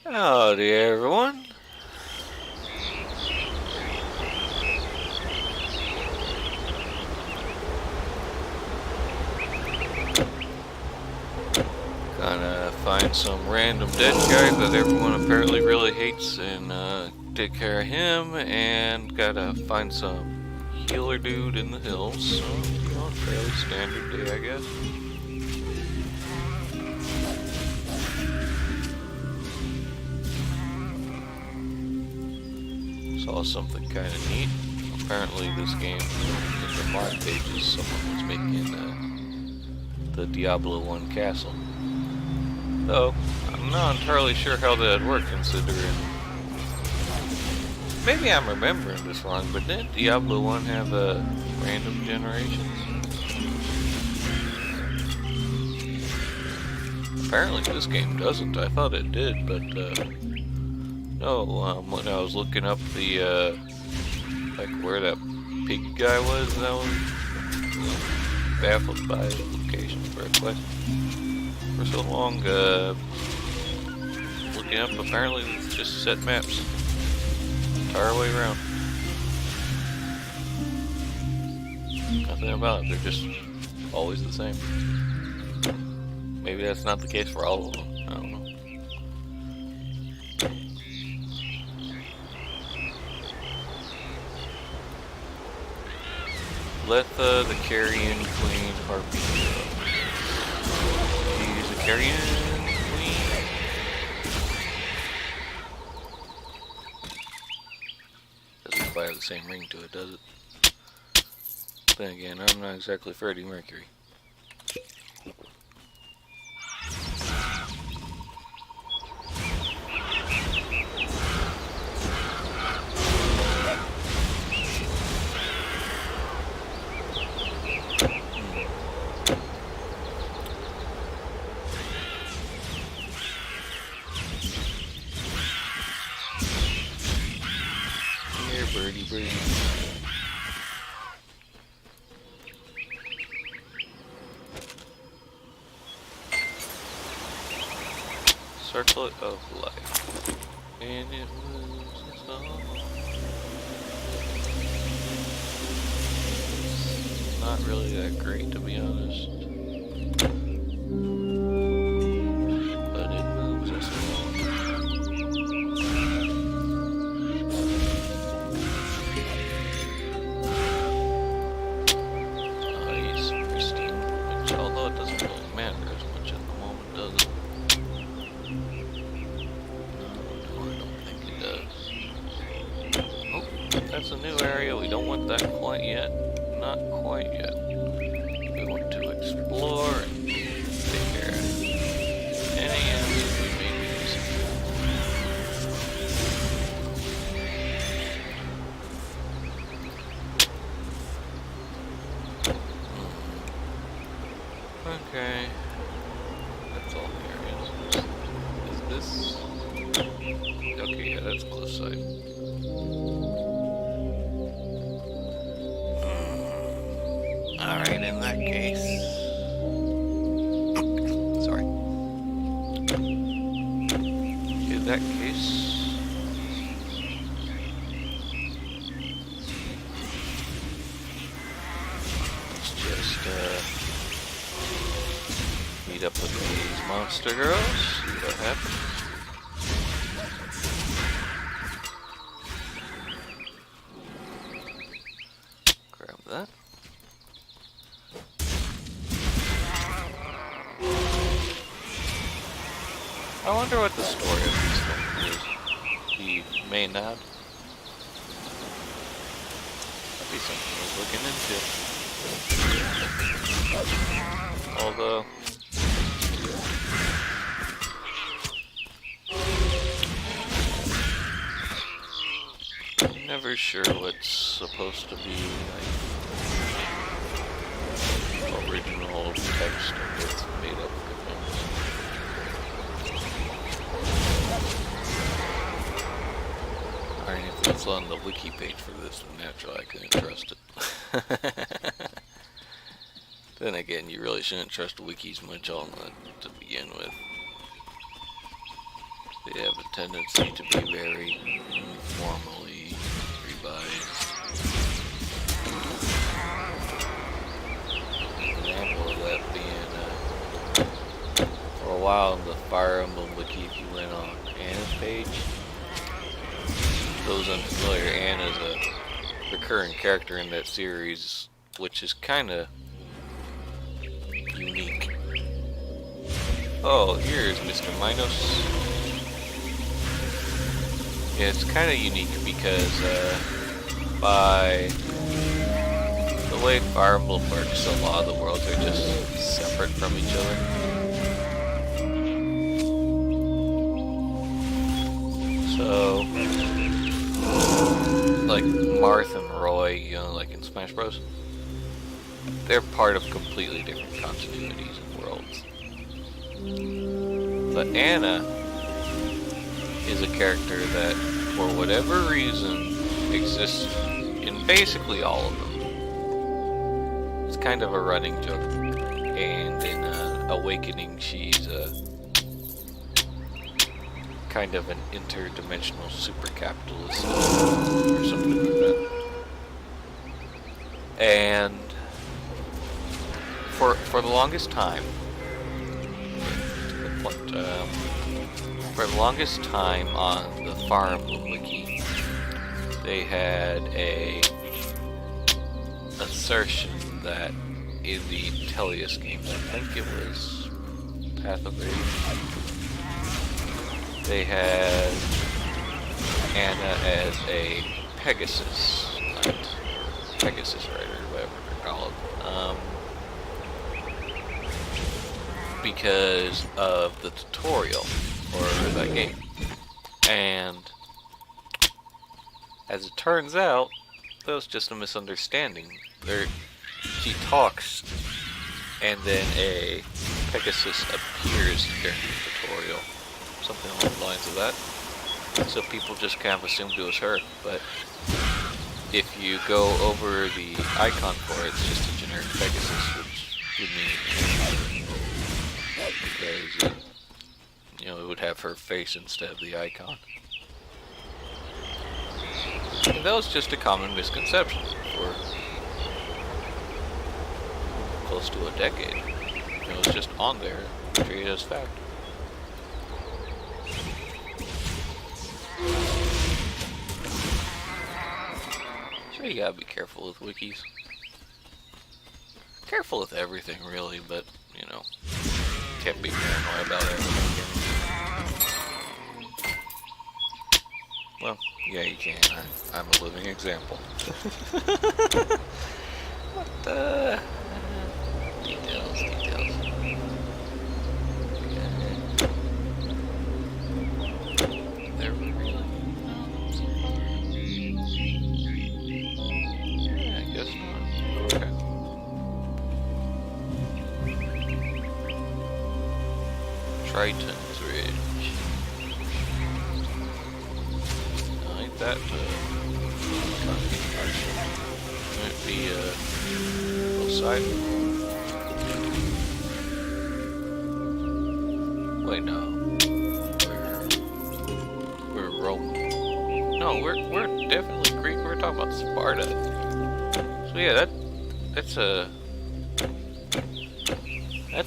Howdy everyone. Gonna find some random dead guy that everyone apparently really hates and take care of him, and gotta find some healer dude in the hills. So, fairly standard day, I guess. Saw something kind of neat. Apparently this game, in the mod pages, someone was making the Diablo 1 castle. Though, I'm not entirely sure how that would work, considering... Maybe I'm remembering this wrong, but didn't Diablo 1 have random generations? Apparently this game doesn't. I thought it did, but no, when I was looking up the, like where that pig guy was, I was baffled by the location for a quest for so long. Looking up, apparently it's just set maps entire way around. Nothing about it, they're just always the same. Maybe that's not the case for all of them, I don't know. Letha, the Carrion Queen Harpy. She's a Carrion Queen. Doesn't quite have the same ring to it, does it? Then again, I'm not exactly Freddie Mercury. Birdie, birdie. Circlet of life. And it moves us all. Not really that great, to be honest. But it moves us along. Nice, pristine. Which, although it doesn't really matter as much at the moment, does it? No, I don't think it does. Oh, that's a new area. We don't want that quite yet. Not quite yet. We want to explore and take care of any enemies we may be using. Okay. That's all there is. Is this... Okay, yeah, that's close sight. Alright, in that case... Sorry. In that case... Let's just, meet up with these monster girls, see what happens. Grab that. I wonder what the story of this thing is. The Maenad. That'd be something worth looking into. Although... I'm never sure what's supposed to be, like, original text and what's made up for things. Alright, if it's on the wiki page for this, then naturally I couldn't trust it. Then again, you really shouldn't trust wikis much on that to begin with. They have a tendency to be very formally revised. An example of that being, for a while in the Fire Emblem Wiki, if you went on Anna's page, those unfamiliar, Anna's a recurring character in that series, which is kind of unique. Oh, here's Mr. Minos. Yeah, it's kind of unique because by the way Fire Emblem works, a lot of the worlds are just separate from each other. So, like Marth and Roy, you know, like in Smash Bros., they're part of completely different continuities and worlds. But Anna is a character that, for whatever reason, exists in basically all of them. It's kind of a running joke. And in Awakening, she's kind of an interdimensional super capitalist or something like that. And for the longest time, for the longest time on the Fire Emblem Wiki, they had a assertion that in the Tellius games, I think it was Path of Rage, they had Anna as a Pegasus knight, Pegasus rider, whatever they're called, because of the tutorial for that game. And as it turns out, that was just a misunderstanding. She talks, and then a Pegasus appears during the tutorial. Something along the lines of that. So people just kind of assumed it was her, but if you go over the icon for it, it's just a generic Pegasus, which would mean because it would have her face instead of the icon. And that was just a common misconception for close to a decade. It was just on there, treated as fact. So you gotta be careful with wikis. Careful with everything, really, but, can't be paranoid about everything. Well, yeah, you can. I'm a living example. What the... Details. They're really... Yeah, I guess not. Okay. Triton's Ridge. Ain't that might be a little side. Wait, no. We're Roman. No, we're definitely Greek. We're talking about Sparta. So yeah, that's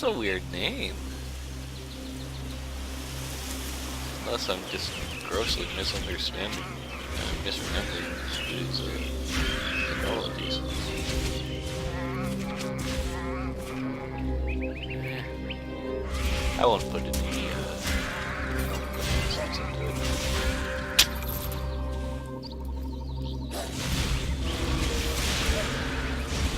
a weird name. Unless I'm just grossly misunderstanding, misremembering these technologies. I won't put any sense into it.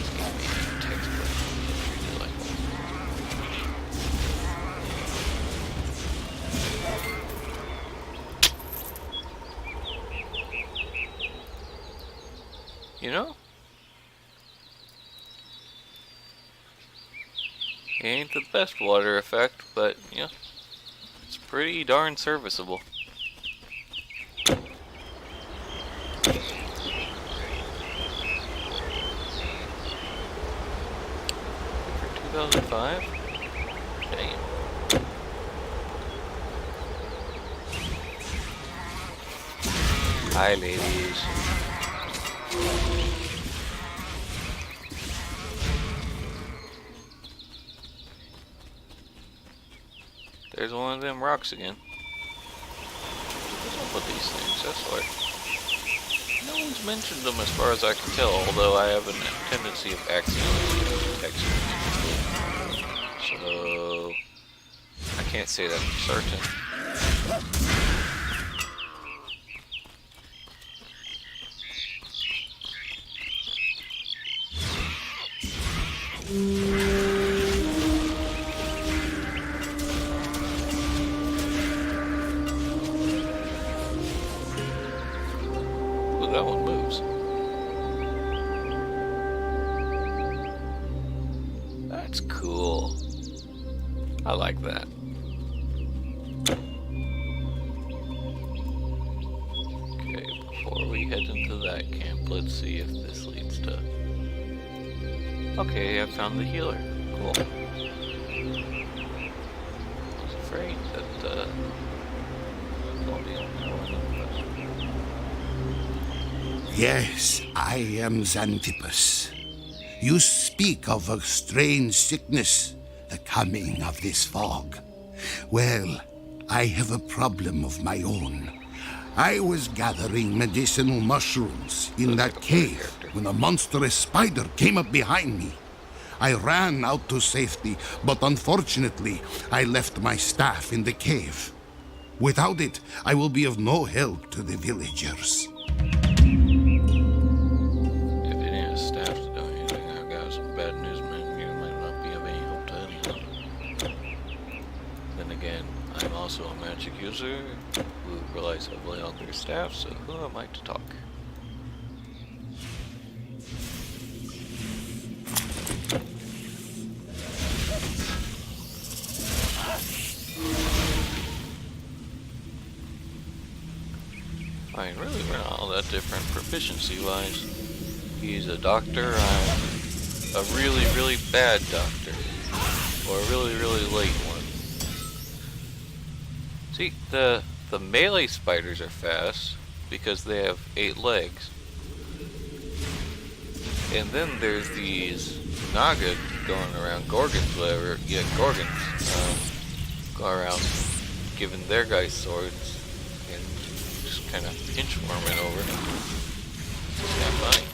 It's gonna be a textbook. Treat it like one. It ain't the best water effect, but, it's pretty darn serviceable. For 2005? Damn. Hi, ladies. There's one of them rocks again. What's up with these things? That's why. No one's mentioned them as far as I can tell, although I have a tendency of accidentally texting. So I can't say that for certain. Ooh, that one moves. That's cool. I like that. Okay, before we head into that camp, let's see if this leads to... Okay, I found the healer. Cool. I was afraid that, I'll be on that one. Yes, I am Xanthippus. You speak of a strange sickness, the coming of this fog. Well, I have a problem of my own. I was gathering medicinal mushrooms in that cave when a monstrous spider came up behind me. I ran out to safety, but unfortunately, I left my staff in the cave. Without it, I will be of no help to the villagers. I'm also a magic user who relies heavily on their staff, so who am I to talk? I mean, really, we're not all that different proficiency-wise. He's a doctor, I'm a really, really bad doctor. Or a really, really late one. See, the melee spiders are fast because they have 8 legs. And then there's these Naga going around, Gorgons, whatever. Yeah, Gorgons. Go around giving their guys swords and just kind of pinchworming over. Stand by.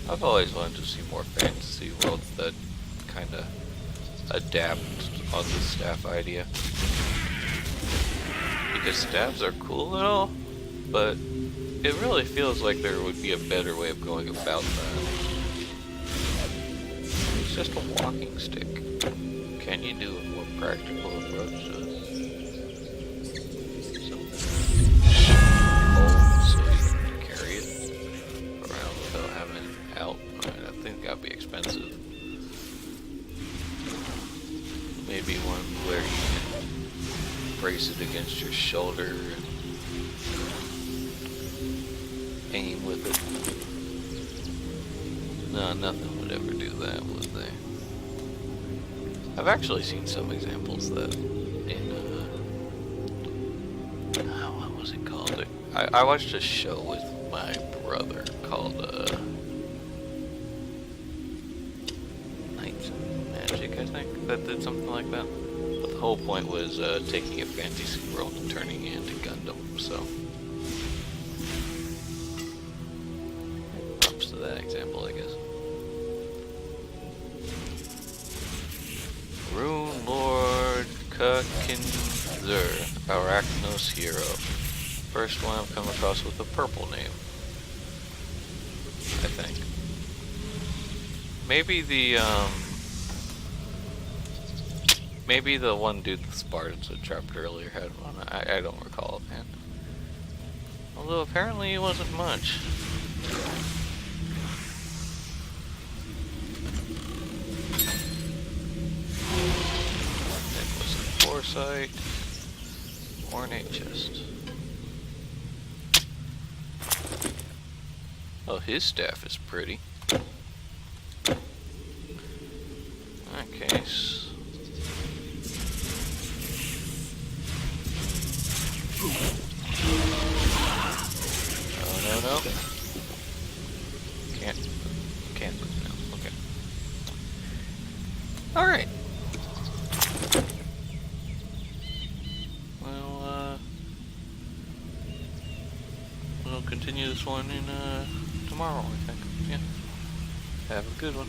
I've always wanted to see more fantasy worlds that kind of adapt on the staff idea. Because staffs are cool and all, but it really feels like there would be a better way of going about that. It's just a walking stick. Can you do a more practical approach to it? That'd be expensive. Maybe one where you can brace it against your shoulder and aim with it. No, nothing would ever do that, would they? I've actually seen some examples that in what was it called? I watched a show with my brother called I think that did something like that. But the whole point was taking a fantasy world and turning it into Gundam, so. Props to that example, I guess. Rune Lord Kakinzer, Arachnos hero. First one I've come across with a purple name. I think. Maybe the, Maybe the one dude the Spartans had trapped earlier had one. I don't recall it, man. Although apparently it wasn't much. It was a foresight. Ornate chest. Oh, his staff is pretty. In that case. No. Can't move now. Okay. Alright. Well, we'll continue this one in tomorrow, I think. Yeah. Have a good one.